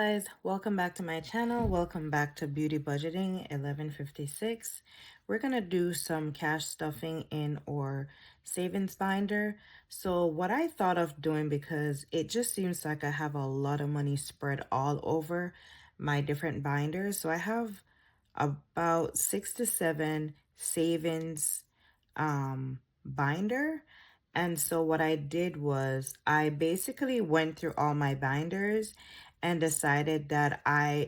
guys, welcome back to my channel. Welcome back to Beauty Budgeting 1156. We're gonna do some cash stuffing in our savings binder. So what I thought of doing, because it just seems like I have a lot of money spread all over my different binders. So I have about 6 to 7 savings binder. And so what I did was I basically went through all my binders and decided that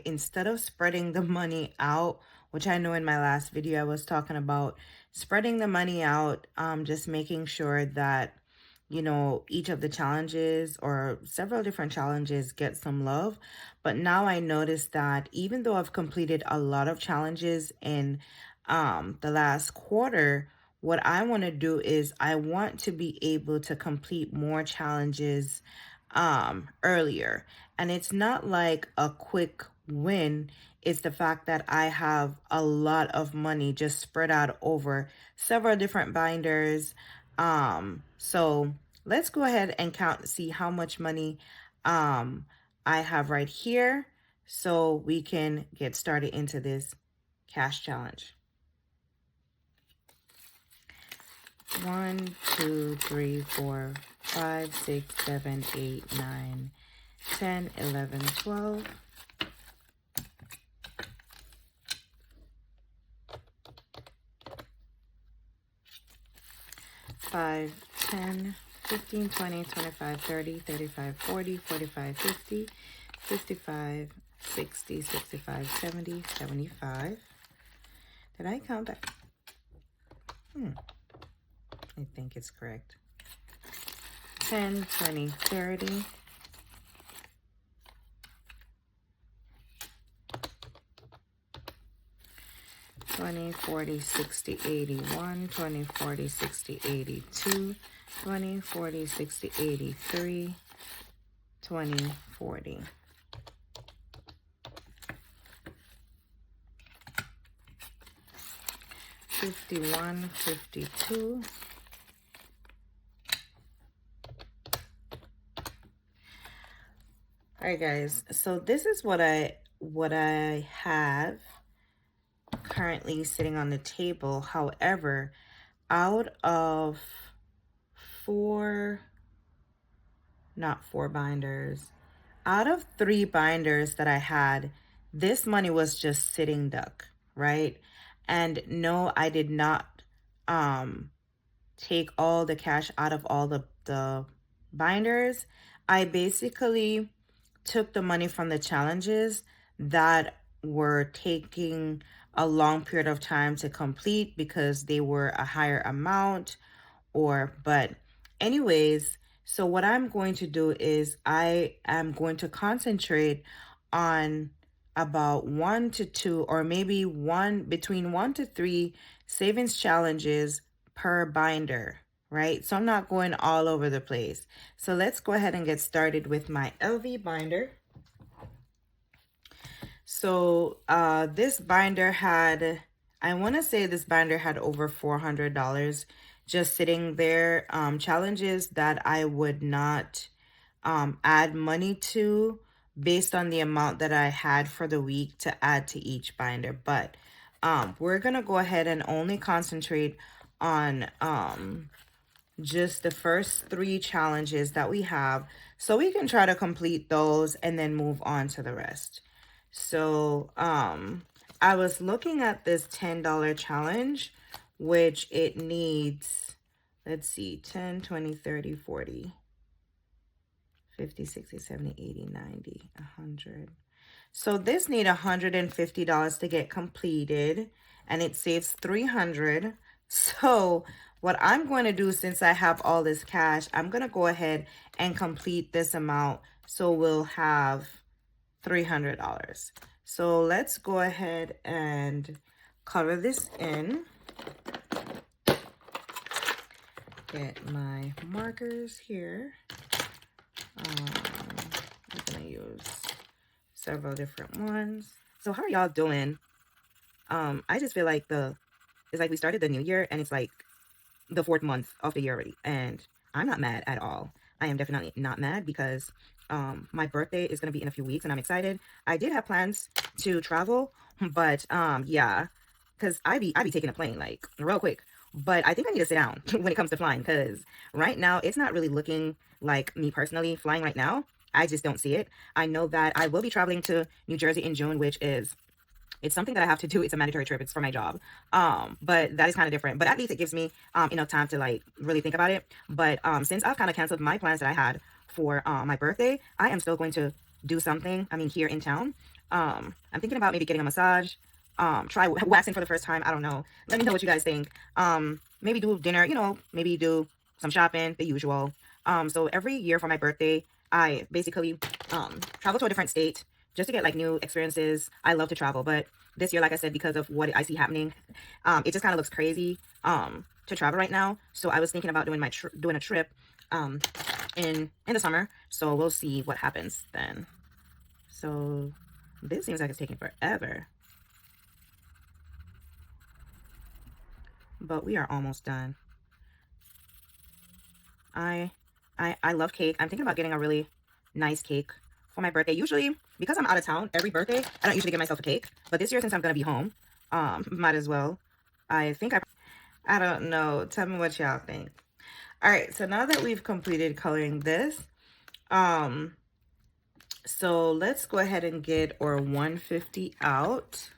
instead of spreading the money out, which I know in my last video I was talking about spreading the money out, just making sure that, each of the challenges or several different challenges get some love. But now I noticed that even though I've completed a lot of challenges in the last quarter, what I want to do is I want to be able to complete more challenges earlier. And it's not like a quick win. It's the fact that I have a lot of money just spread out over several different binders. So let's go ahead and count, see how much money I have right here so we can get started into this cash challenge. 1, 2, 3, 4, 5, 6, 7, 8, 9, 10, 11, 12. 5, 10, 15, 20, 25, 30, 35, 40, 45, 50, 55, 60, 65, 70, 75. Did I count that? I think it's correct. 10, 20, 30. 20, 40, 60, 81, 20, 40, 60, 82, 20, 40, 60, 83, 20, 40. 51, 52. All right, guys. So this is what I have currently sitting on the table. However, out of not four binders, out of 3 binders that I had, this money was just sitting duck, right? And no, I did not take all the cash out of all the binders. I basically took the money from the challenges that were taking a long period of time to complete because they were a higher amount but anyways, so what I'm going to do is I am going to concentrate on about 1 to 2 or maybe between 1 to 3 savings challenges per binder, right? So I'm not going all over the place. So let's go ahead and get started with my LV binder. So this binder had, I want to say this binder had over $400 just sitting there. Challenges that I would not add money to based on the amount that I had for the week to add to each binder. But we're going to go ahead and only concentrate on just the first 3 challenges that we have so we can try to complete those and then move on to the rest. So I was looking at this $10 challenge, which it needs, let's see, 10, 20, 30, 40, 50, 60, 70, 80, 90, 100. So this need $150 to get completed, and it saves $300. So what I'm going to do, since I have all this cash, I'm going to go ahead and complete this amount. So we'll have $300. So let's go ahead and cover this in. Get my markers here. I'm gonna use several different ones. So how are y'all doing? I just feel like it's like we started the new year and it's like the 4th month of the year already, and I'm not mad at all. I am definitely not mad because my birthday is going to be in a few weeks and I'm excited. I did have plans to travel, but yeah, because I be taking a plane like real quick. But I think I need to sit down when it comes to flying, because right now it's not really looking like me personally flying right now. I just don't see it. I know that I will be traveling to New Jersey in June, which is, it's something that I have to do. It's a mandatory trip. It's for my job. But that is kind of different. But at least it gives me enough time to like really think about it. But since I've kind of canceled my plans that I had for my birthday, I am still going to do something. I mean, here in town. I'm thinking about maybe getting a massage. Try waxing for the first time. I don't know. Let me know what you guys think. Maybe do dinner. You know, maybe do some shopping, the usual. So every year for my birthday, I basically travel to a different state just to get like new experiences. I love to travel, but this year, like I said, because of what I see happening, it just kind of looks crazy to travel right now. So I was thinking about doing doing a trip in the summer. So we'll see what happens then. So this seems like it's taking forever, but we are almost done. I love cake. I'm thinking about getting a really nice cake for my birthday. Usually, because I'm out of town every birthday, I don't usually get myself a cake. But this year, since I'm gonna be home, might as well. I think I don't know. Tell me what y'all think. All right, so now that we've completed coloring this, so let's go ahead and get our 150 out.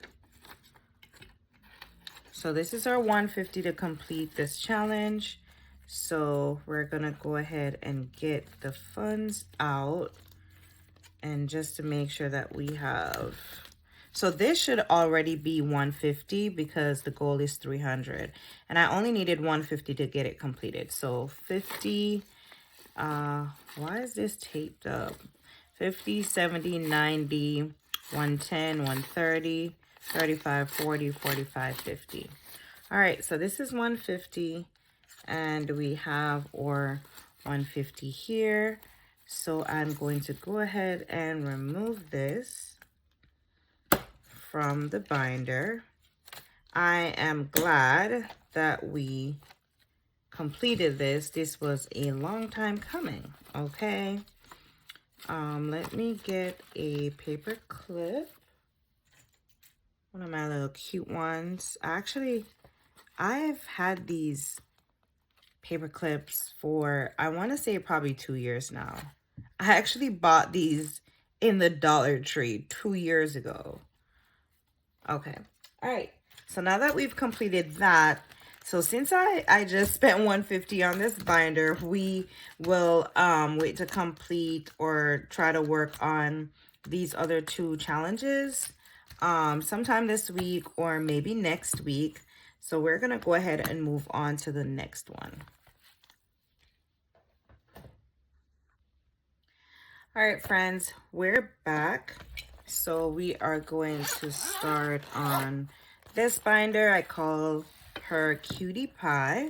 So this is our 150 to complete this challenge. So we're gonna go ahead and get the funds out, and just to make sure that we have, so this should already be 150 because the goal is 300 and I only needed 150 to get it completed. So 50, why is this taped up? 50, 70, 90, 110, 130, 35, 40, 45, 50. All right, so this is 150 and we have our 150 here. So I'm going to go ahead and remove this from the binder. I am glad that we completed this. This was a long time coming, okay? Let me get a paper clip. One of my little cute ones. Actually, I've had these paper clips for, I want to say probably 2 years now. I actually bought these in the Dollar Tree 2 years ago. Okay. All right. So now that we've completed that, so since I just spent 150 on this binder, we will wait to complete or try to work on these other 2 challenges sometime this week or maybe next week. So we're going to go ahead and move on to the next one. All right, friends, we're back. So we are going to start on this binder. I call her Cutie Pie.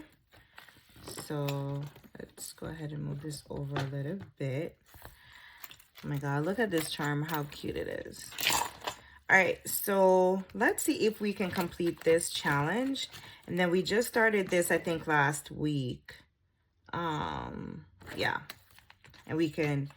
So let's go ahead and move this over a little bit. Oh my God, look at this charm, how cute it is. All right, so let's see if we can complete this challenge. And then we just started this, I think, last week. Yeah, and we can,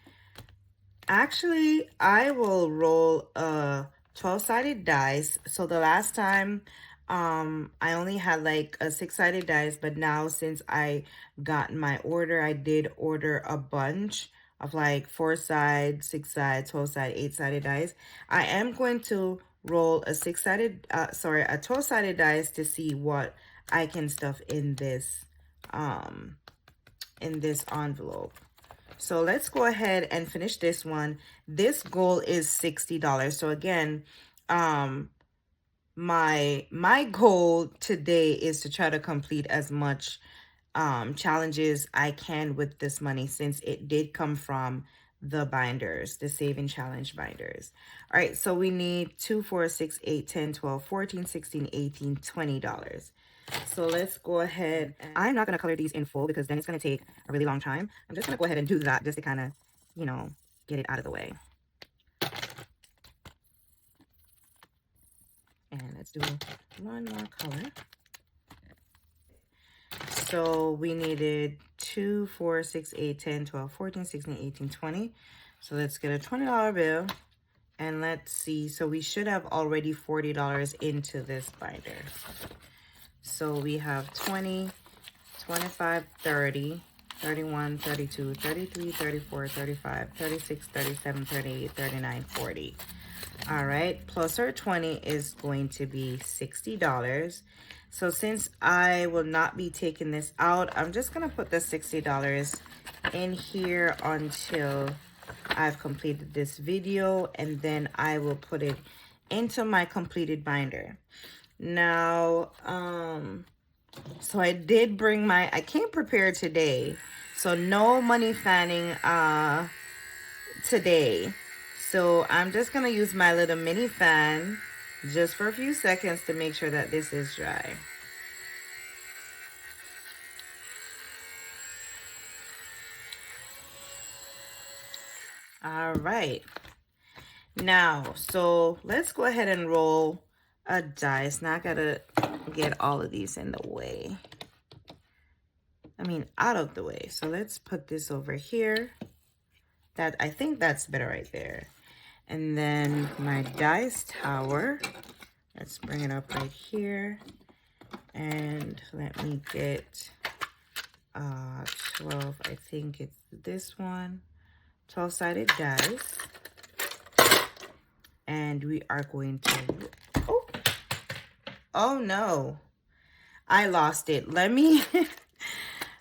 actually, I will roll a 12-sided dice. So the last time, I only had like a 6-sided dice, but now since I got my order, I did order a bunch of like 4-side, 6-side, 12-side, 8-sided dice. I am going to roll a 6-sided, a 12-sided dice to see what I can stuff in this envelope. So let's go ahead and finish this one. This goal is $60. So again, my goal today is to try to complete as much challenges I can with this money, since it did come from the binders, the saving challenge binders. All right, so we need 2, 4, 6, 8, 10, 12, 14, 16, 18, $20. So let's go ahead. I'm not going to color these in full because then it's going to take a really long time. I'm just going to go ahead and do that just to kind of, you know, get it out of the way. And let's do one more color. So we needed 2, 4, 6, 8, 10, 12, 14, 16, 18, 20. So let's get a $20 bill. And let's see. So we should have already $40 into this binder. So we have 20, 25, 30, 31, 32, 33, 34, 35, 36, 37, 38, 39, 40. All right, plus our 20 is going to be $60. So since I will not be taking this out, I'm just gonna put the $60 in here until I've completed this video, and then I will put it into my completed binder. Now, so I did bring I came prepared today. So no money fanning today. So I'm just gonna use my little mini fan just for a few seconds to make sure that this is dry. All right. Now, so let's go ahead and roll a dice. Now I gotta get all of these in the way. Out of the way. So let's put this over here. I think that's better right there. And then my dice tower. Let's bring it up right here. And let me get 12. I think it's this one. 12-sided dice. And we are going to... Oh no. I lost it.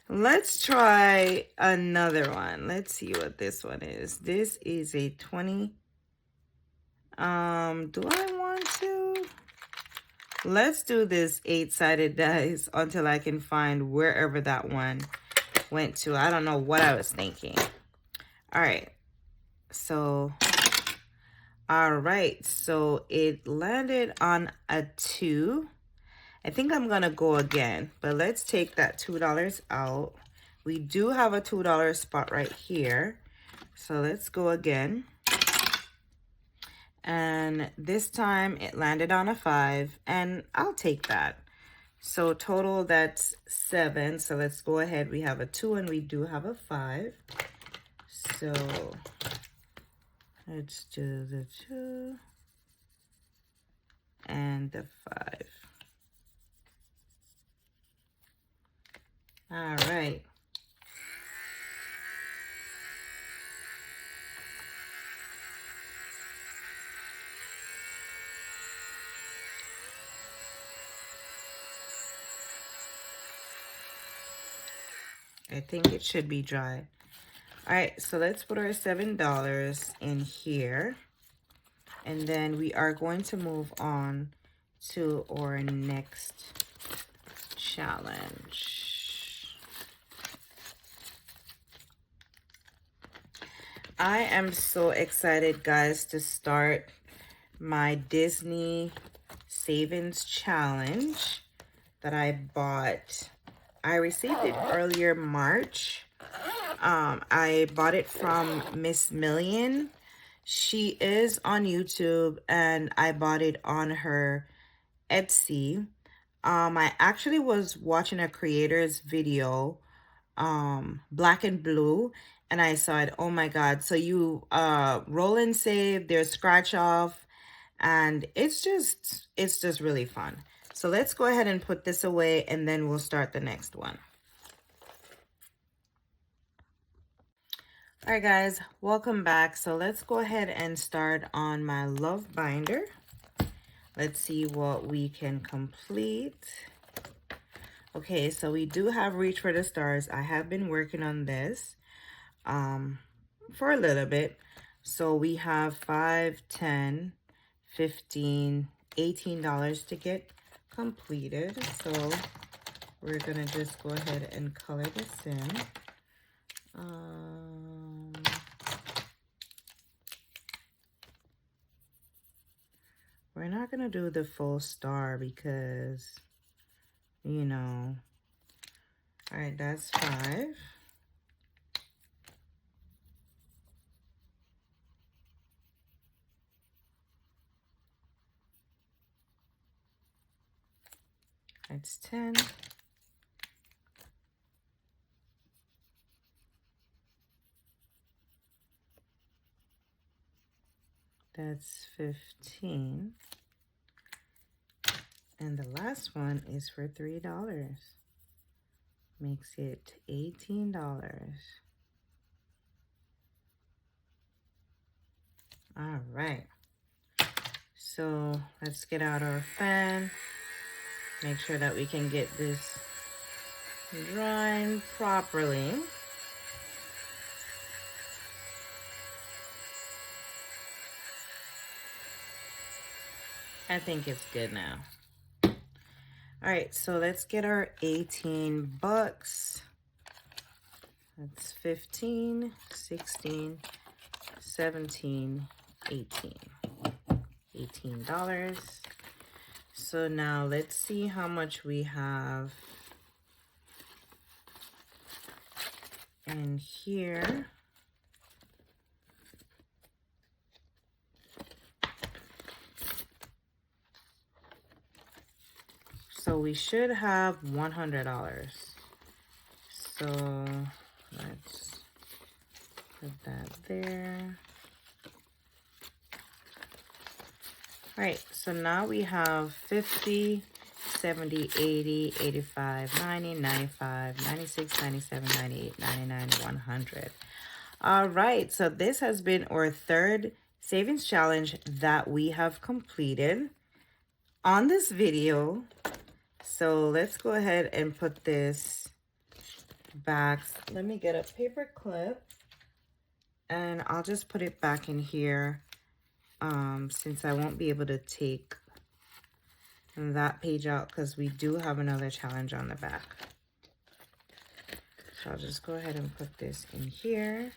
Let's try another one. Let's see what this one is. This is a 20. Do I want to? Let's do this 8-sided dice until I can find wherever that one went to. I don't know what I was thinking. All right. So it landed on a 2. I think I'm gonna go again, but let's take that $2 out. We do have a $2 spot right here. So let's go again. And this time it landed on a 5, and I'll take that. So total, that's 7. So let's go ahead. We have a 2 and we do have a 5. So let's do the 2 and the 5. All right. I think it should be dry. All right, so let's put our $7 in here. And then we are going to move on to our next challenge. I am so excited, guys, to start my Disney Savings Challenge that I bought. I received it earlier March. I bought it from Miss Million. She is on YouTube, and I bought it on her Etsy. I actually was watching a creator's video, Black and Blue, and I saw it. Oh my God. So you roll and save, there's scratch off, and it's just really fun. So let's go ahead and put this away, and then we'll start the next one. All right, guys, welcome back. So let's go ahead and start on my love binder. Let's see what we can complete. Okay, so we do have Reach for the Stars. I have been working on this for a little bit. So we have $5, $10, $15, $18 to get completed. So we're gonna just go ahead and color this in. We're not gonna do the full star because, you know. All right, that's 5. That's 10. That's 15. And the last one is for $3. Makes it $18. All right. So let's get out our fan. Make sure that we can get this drying properly. I think it's good now. All right, so let's get our 18 bucks. That's 15, 16, 17, 18. $18. So now let's see how much we have in here. So we should have $100. So let's put that there. All right, so now we have 50, 70, 80, 85, 90, 95, 96, 97, 98, 99, 100. All right, so this has been our third savings challenge that we have completed on this video. So let's go ahead and put this back. Let me get a paper clip and I'll just put it back in here since I won't be able to take that page out because we do have another challenge on the back. So I'll just go ahead and put this in here.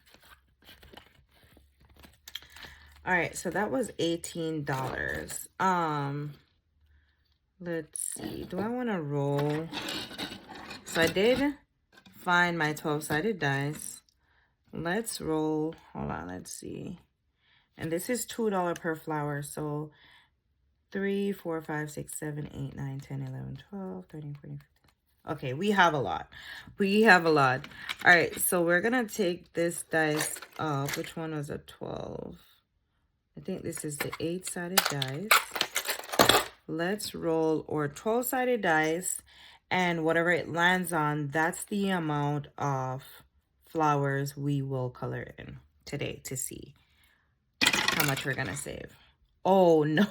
All right, so that was $18. Let's see, do I want to roll? So I did find my 12-sided dice. Let's roll, hold on, let's see. And this is $2 per flower, so 3, 4, 5, 6, 7, 8, 9, 10, 11, 12, 13, 14, 15. Okay, we have a lot. We have a lot. All right, so we're going to take this dice off. Which one was a 12? I think this is the 8-sided dice. Let's roll our 12-sided dice, and whatever it lands on, that's the amount of flowers we will color in today to see how much we're gonna save. Oh no.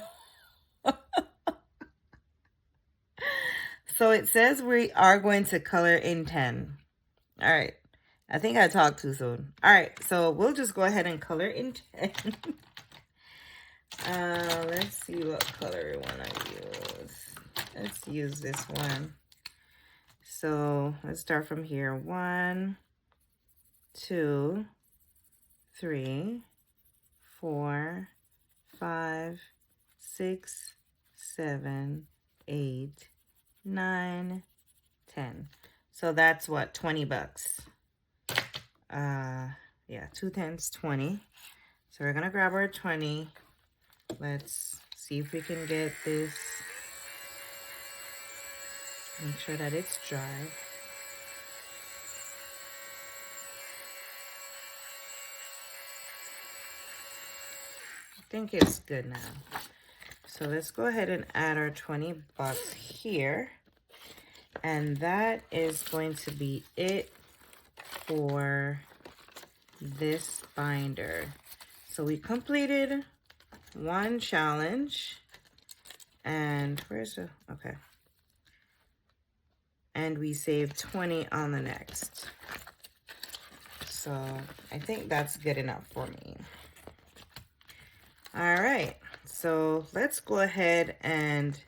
So it says we are going to color in 10. All right, I think I talked too soon. All right, so we'll just go ahead and color in 10. Let's see what color we want to use. Let's use this one. So let's start from here. 1, 2, 3, 4, 5, 6, 7, 8, 9, 10. So that's what, 20 bucks. Yeah, 2 10s, 20. So we're gonna grab our 20. Let's see if we can get this. Make sure that it's dry. I think it's good now. So let's go ahead and add our 20 bucks here. And that is going to be it for this binder. So we completed one challenge. And where's the, okay. And we saved 20 on the next. So I think that's good enough for me. All right, so let's go ahead and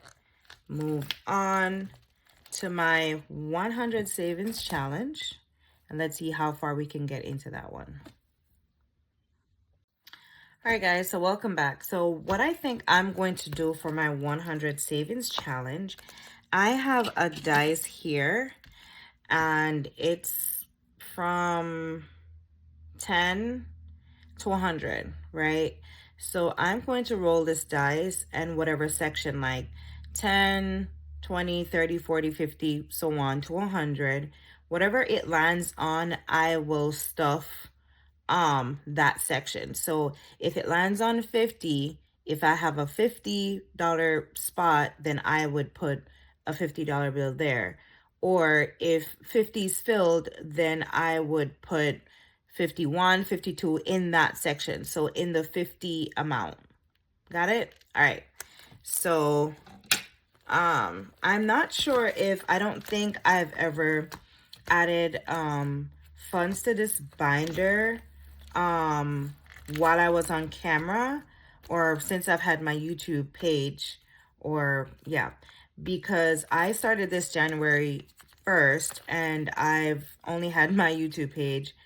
move on to my 100 savings challenge. And let's see how far we can get into that one. All right, guys, so welcome back. So what I think I'm going to do for my 100 savings challenge, I have a dice here, and it's from 10 to 100, right? So I'm going to roll this dice and whatever section, like 10, 20, 30, 40, 50, so on to 100. Whatever it lands on, I will stuff that section. So if it lands on 50, if I have a $50 spot, then I would put a $50 bill there. Or if 50 is filled, then I would put 51, 52 in that section. So in the 50 amount. Got it? All right. So I'm not sure if, I don't think I've ever added funds to this binder while I was on camera, or since I've had my YouTube page, or yeah, because I started this January 1st and I've only had my YouTube page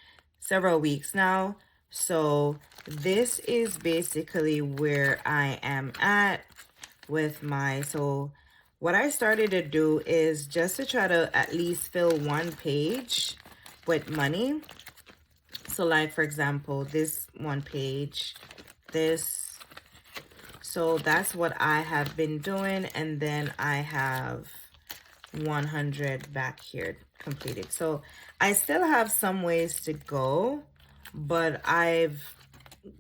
several weeks now. So this is basically where I am at with my, so what I started to do is just to try to at least fill one page with money. So like, for example, this one page, this, so that's what I have been doing. And then I have 100 back here completed. So I still have some ways to go, but I've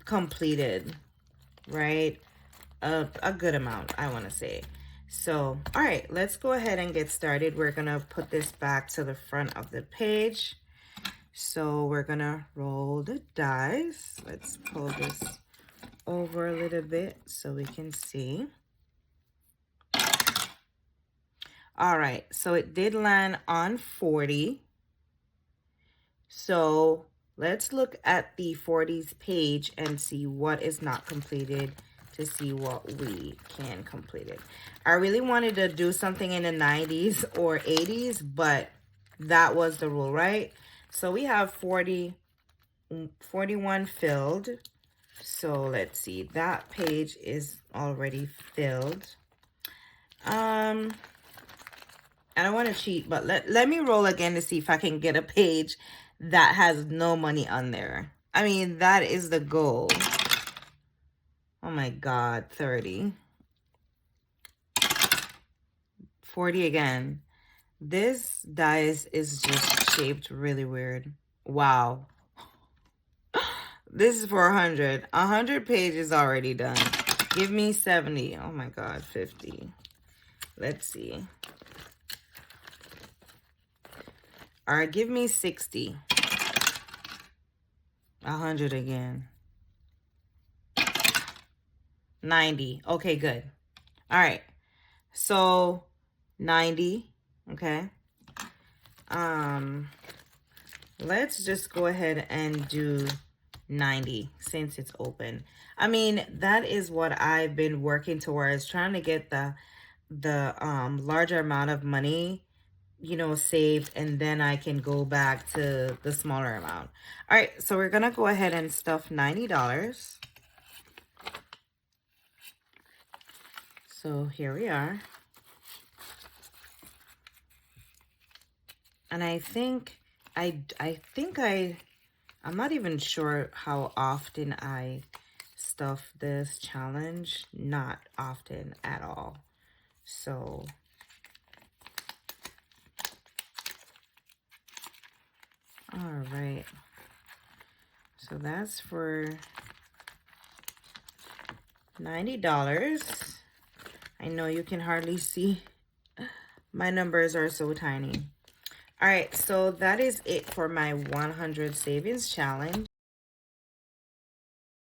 completed, right, a good amount, I want to say. So all right, let's go ahead and get started. We're gonna put this back to the front of the page. So we're gonna roll the dice. Let's pull this over a little bit so we can see. All right, so it did land on 40. So let's look at the 40s page and see what is not completed to see what we can complete it. I really wanted to do something in the 90s or 80s, but that was the rule, right? So we have 41 filled. So let's see, that page is already filled. I don't want to cheat, but let me roll again to see if I can get a page that has no money on there. I mean, that is the goal. Oh my God, 30. 40 again. This dice is just shaped really weird. Wow. This is for 100. 100 pages already done. Give me 70. Oh my God, 50. Let's see. All right, give me 60. 100 again. 90. Okay, good. All right. So 90. Okay. Let's just go ahead and do 90 since it's open. I mean, that is what I've been working towards, trying to get the larger amount of money, you know, saved, and then I can go back to the smaller amount. All right, so we're gonna go ahead and stuff $90. So here we are. And I think I'm not even sure how often I stuff this challenge. Not often at all. So all right. So that's for $90. I know you can hardly see. My numbers are so tiny. All right, so that is it for my 100 savings challenge.